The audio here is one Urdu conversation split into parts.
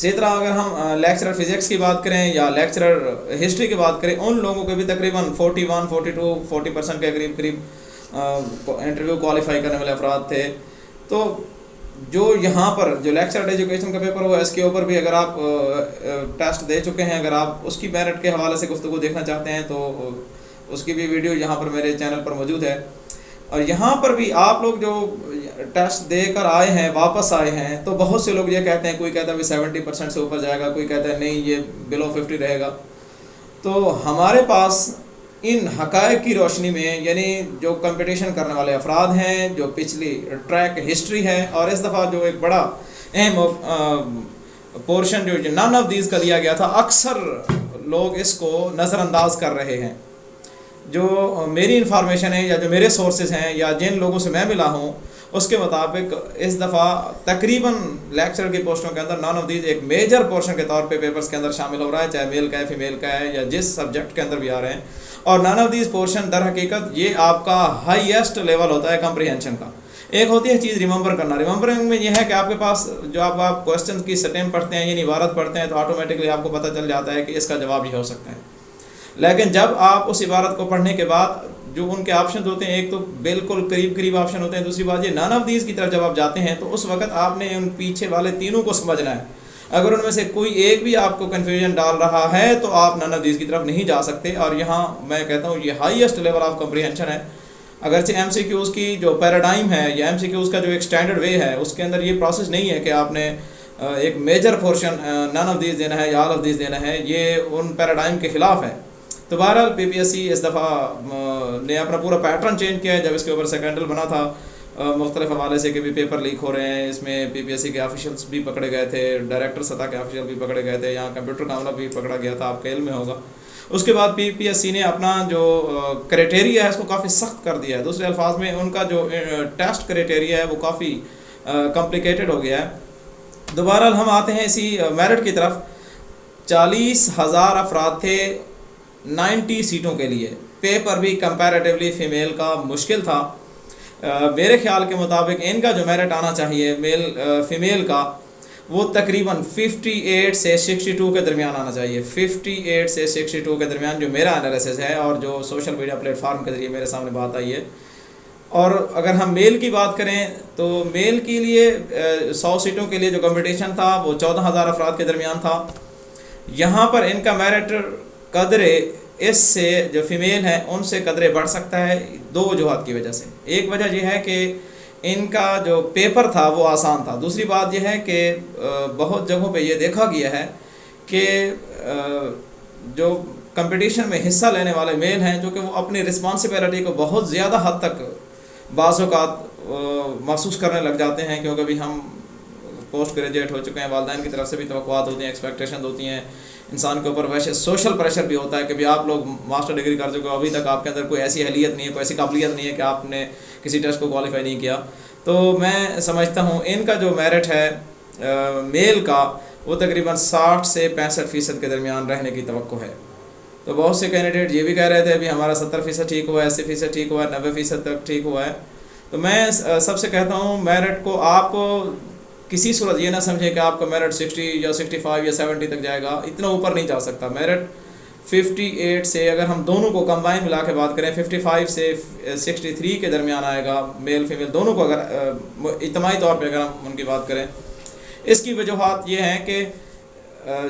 اسی طرح اگر ہم لیکچرر فزکس کی بات کریں یا لیکچرر ہسٹری کی بات کریں، ان لوگوں کے بھی تقریباً 41 42 40% کے قریب انٹرویو کوالیفائی کرنے والے افراد تھے۔ تو جو یہاں پر جو لیکچرر ایجوکیشن کا پیپر ہوا، اس کے اوپر بھی اگر آپ ٹیسٹ دے چکے ہیں، اگر آپ اس کی میرٹ کے حوالے سے گفتگو دیکھنا چاہتے ہیں تو اس کی بھی ویڈیو یہاں پر میرے چینل پر موجود ہے۔ اور یہاں پر بھی آپ لوگ جو ٹیسٹ دے کر آئے ہیں، واپس آئے ہیں، تو بہت سے لوگ یہ کہتے ہیں، کوئی کہتا ہے 70% سے اوپر جائے گا، کوئی کہتا ہے نہیں یہ بلو 50 رہے گا۔ تو ہمارے پاس ان حقائق کی روشنی میں، یعنی جو کمپٹیشن کرنے والے افراد ہیں، جو پچھلی ٹریک ہسٹری ہے، اور اس دفعہ جو ایک بڑا اہم پورشن جو نان آف دیز کا دیا گیا تھا، اکثر لوگ اس کو نظر انداز کر رہے ہیں۔ جو میری انفارمیشن ہے یا جو میرے سورسز ہیں یا جن لوگوں سے میں ملا ہوں، اس کے مطابق اس دفعہ تقریباً لیکچرر کی پوسٹوں کے اندر نان آف دیز ایک میجر پورشن کے طور پہ پیپرز کے اندر شامل ہو رہا ہے، چاہے میل کا ہے، فیمیل کا ہے، یا جس سبجیکٹ کے اندر بھی آ رہے ہیں۔ اور نان آف دیز پورشن در حقیقت یہ آپ کا ہائیسٹ لیول ہوتا ہے کمپریہنشن کا۔ ایک ہوتی ہے چیز ریممبر کرنا، ریممبرنگ میں یہ ہے کہ آپ کے پاس جو آپ کوسچن کی سٹیم پڑھتے ہیں، یعنی عبارت پڑھتے ہیں، تو آٹومیٹکلی آپ کو پتہ چل جاتا ہے کہ اس کا جواب یہ ہو سکتا ہے۔ لیکن جب آپ اس عبارت کو پڑھنے کے بعد جو ان کے آپشن ہوتے ہیں، ایک تو بالکل قریب آپشن ہوتے ہیں، دوسری بات یہ نان آف دیز کی طرف جب آپ جاتے ہیں تو اس وقت آپ نے ان پیچھے والے تینوں کو سمجھنا ہے۔ اگر ان میں سے کوئی ایک بھی آپ کو کنفیوژن ڈال رہا ہے تو آپ نان آف دیز کی طرف نہیں جا سکتے۔ اور یہاں میں کہتا ہوں یہ ہائیسٹ لیول آف کمپریہنشن ہے۔ اگرچہ ایم سی کیوز کی جو پیراڈائم ہے یا ایم سی کیوز کا جو ایک سٹینڈرڈ وے ہے، اس کے اندر یہ پروسیس نہیں ہے کہ آپ نے ایک major portion none of these دینا ہے یا آل آف دیز دینا ہے، یہ ان پیراڈائم کے خلاف ہے۔ تو بہرحال پی پی ایس سی اس دفعہ نے اپنا پورا پیٹرن چینج کیا ہے۔ جب اس کے اوپر سیکنڈل بنا تھا مختلف حوالے سے کہ بھی پیپر لیک ہو رہے ہیں، اس میں پی پی ایس سی کے آفیشلس بھی پکڑے گئے تھے، ڈائریکٹر سطح کے آفیشل بھی پکڑے گئے تھے، یہاں کمپیوٹر کا عملہ بھی پکڑا گیا تھا، آپ کے علم میں ہوگا۔ اس کے بعد پی پی ایس سی نے اپنا جو کرائٹیریا ہے اس کو کافی سخت کر دیا ہے۔ دوسرے الفاظ میں ان کا جو ٹیسٹ کرائٹیریا ہے وہ کافی کمپلیکیٹڈ ہو گیا ہے۔ دوبارہ ہم آتے ہیں اسی میرٹ کی طرف۔ 40,000 افراد تھے 90 سیٹوں کے لیے۔ پیپر بھی کمپیریٹیولی فیمیل کا مشکل تھا۔ میرے خیال کے مطابق ان کا جو میرٹ آنا چاہیے فیمیل کا، وہ تقریباً 58 سے 62 کے درمیان آنا چاہیے۔ 58 سے 62 کے درمیان جو میرا انالیسس ہے اور جو سوشل میڈیا پلیٹ فارم کے ذریعے میرے سامنے بات آئی ہے۔ اور اگر ہم میل کی بات کریں تو میل کے لیے 100 سیٹوں کے لیے جو کمپٹیشن تھا وہ 14,000 افراد کے درمیان تھا۔ یہاں پر ان کا میرٹ قدرے اس سے جو فیمیل ہیں ان سے قدرے بڑھ سکتا ہے 2 وجوہات کی وجہ سے۔ ایک وجہ یہ ہے کہ ان کا جو پیپر تھا وہ آسان تھا۔ دوسری بات یہ ہے کہ بہت جگہوں پہ یہ دیکھا گیا ہے کہ جو کمپٹیشن میں حصہ لینے والے میل ہیں، جو کہ وہ اپنی رسپانسبلٹی کو بہت زیادہ حد تک بعض اوقات محسوس کرنے لگ جاتے ہیں، کیونکہ ابھی ہم پوسٹ گریجویٹ ہو چکے ہیں، والدین کی طرف سے بھی توقعات ہوتی ہیں، ایکسپیکٹیشن ہوتی ہیں، انسان کے اوپر ویسے سوشل پریشر بھی ہوتا ہے کہ بھی آپ لوگ ماسٹر ڈگری کر چکے ہو، ابھی تک آپ کے اندر کوئی ایسی اہلیت نہیں ہے، کوئی ایسی قابلیت نہیں ہے کہ آپ نے کسی ٹیسٹ کو کوالیفائی نہیں کیا۔ تو میں سمجھتا ہوں ان کا جو میرٹ ہے میل کا وہ تقریباً 60 سے 65% کے درمیان رہنے کی توقع ہے۔ تو بہت سے کینڈیڈیٹ یہ بھی کہہ رہے تھے ابھی ہمارا 70% ٹھیک ہوا ہے، 80% ٹھیک ہوا ہے، 90% تک ٹھیک ہوا ہے۔ تو میں سب سے کہتا ہوں میرٹ کو آپ کسی صورت یہ نہ سمجھیں کہ آپ کا میرٹ 60 یا 65 یا 70 تک جائے گا، اتنا اوپر نہیں جا سکتا۔ میرٹ 58 سے اگر ہم دونوں کو کمبائن ملا کے بات کریں 55 سے 63 کے درمیان آئے گا، میل فیمیل دونوں کو اگر اجتماعی طور پہ اگر ہم ان کی بات کریں۔ اس کی وجوہات یہ ہیں کہ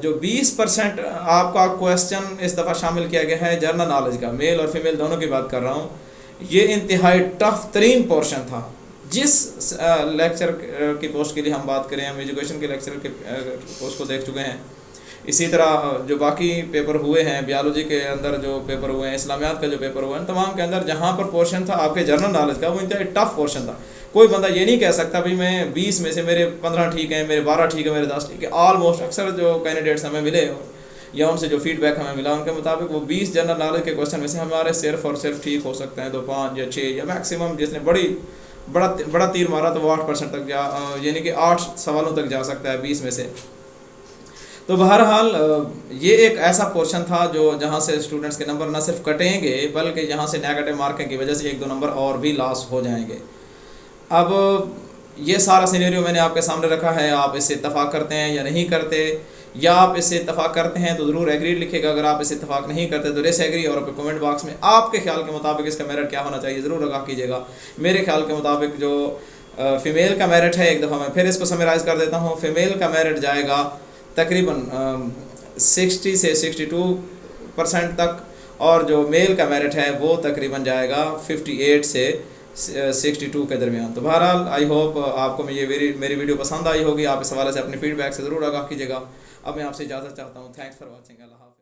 جو 20% آپ کا کویسچن اس دفعہ شامل کیا گیا ہے جنرل نالج کا، میل اور فیمیل دونوں کی بات کر رہا ہوں، یہ انتہائی ٹف ترین پورشن تھا۔ جس لیکچر کی پوسٹ کے لیے ہم بات کریں، ہم ایجوکیشن کے لیکچر کے پوسٹ کو دیکھ چکے ہیں، اسی طرح جو باقی پیپر ہوئے ہیں، بیالوجی کے اندر جو پیپر ہوئے ہیں، اسلامیات کا جو پیپر ہوا ہے، تمام کے اندر جہاں پر پورشن تھا آپ کے جنرل نالج کا، وہ انتہائی ٹف پورشن تھا۔ کوئی بندہ یہ نہیں کہہ سکتا بھی میں 20 میں سے میرے 15 ٹھیک ہیں، میرے 12 ٹھیک ہیں، میرے 10 ٹھیک ہیں۔ آلموسٹ اکثر جو کینڈیڈیٹس ہمیں ملے یا ان سے جو فیڈ بیک ہمیں ملا، ان کے مطابق وہ 20 جنرل نالج کے کویسچن میں سے ہمارے صرف اور صرف ٹھیک ہو سکتے ہیں تو 5 یا 6 یا میکسیمم جس نے بڑا تیر مارا تو وہ 8% تک یعنی کہ 8 سوالوں تک جا سکتا ہے 20 میں سے۔ تو بہرحال یہ ایک ایسا پورشن تھا جو جہاں سے اسٹوڈنٹس کے نمبر نہ صرف کٹیں گے بلکہ یہاں سے نیگیٹو مارکنگ کی وجہ سے 1-2 نمبر اور بھی لاس ہو جائیں گے۔ اب یہ سارا سینیریو میں نے آپ کے سامنے رکھا ہے، آپ اس سے اتفاق کرتے ہیں یا نہیں کرتے، یا آپ اس سے اتفاق کرتے ہیں تو ضرور ایگریڈ لکھے گا، اگر آپ اس سے اتفاق نہیں کرتے تو ڈس ایگری، اور اپنے کمنٹ باکس میں آپ کے خیال کے مطابق اس کا میرٹ کیا ہونا چاہیے ضرور آگاہ کیجیے گا۔ میرے خیال کے مطابق جو فیمیل کا میرٹ ہے، ایک دفعہ میں پھر اس کو سمرائز کر دیتا ہوں، فیمیل کا میرٹ جائے گا تقریباً 60 سے 62% تک، اور جو میل کا میرٹ ہے وہ تقریباً جائے گا 58 سے 62 کے درمیان۔ تو بہرحال آئی ہوپ آپ کو یہ میری ویڈیو پسند آئی ہوگی، آپ اس حوالے سے اپنے فیڈ بیک سے ضرور آگاہ کیجیے گا۔ اب میں آپ سے اجازت چاہتا ہوں، تھینکس فار واچنگ، اللہ حافظ۔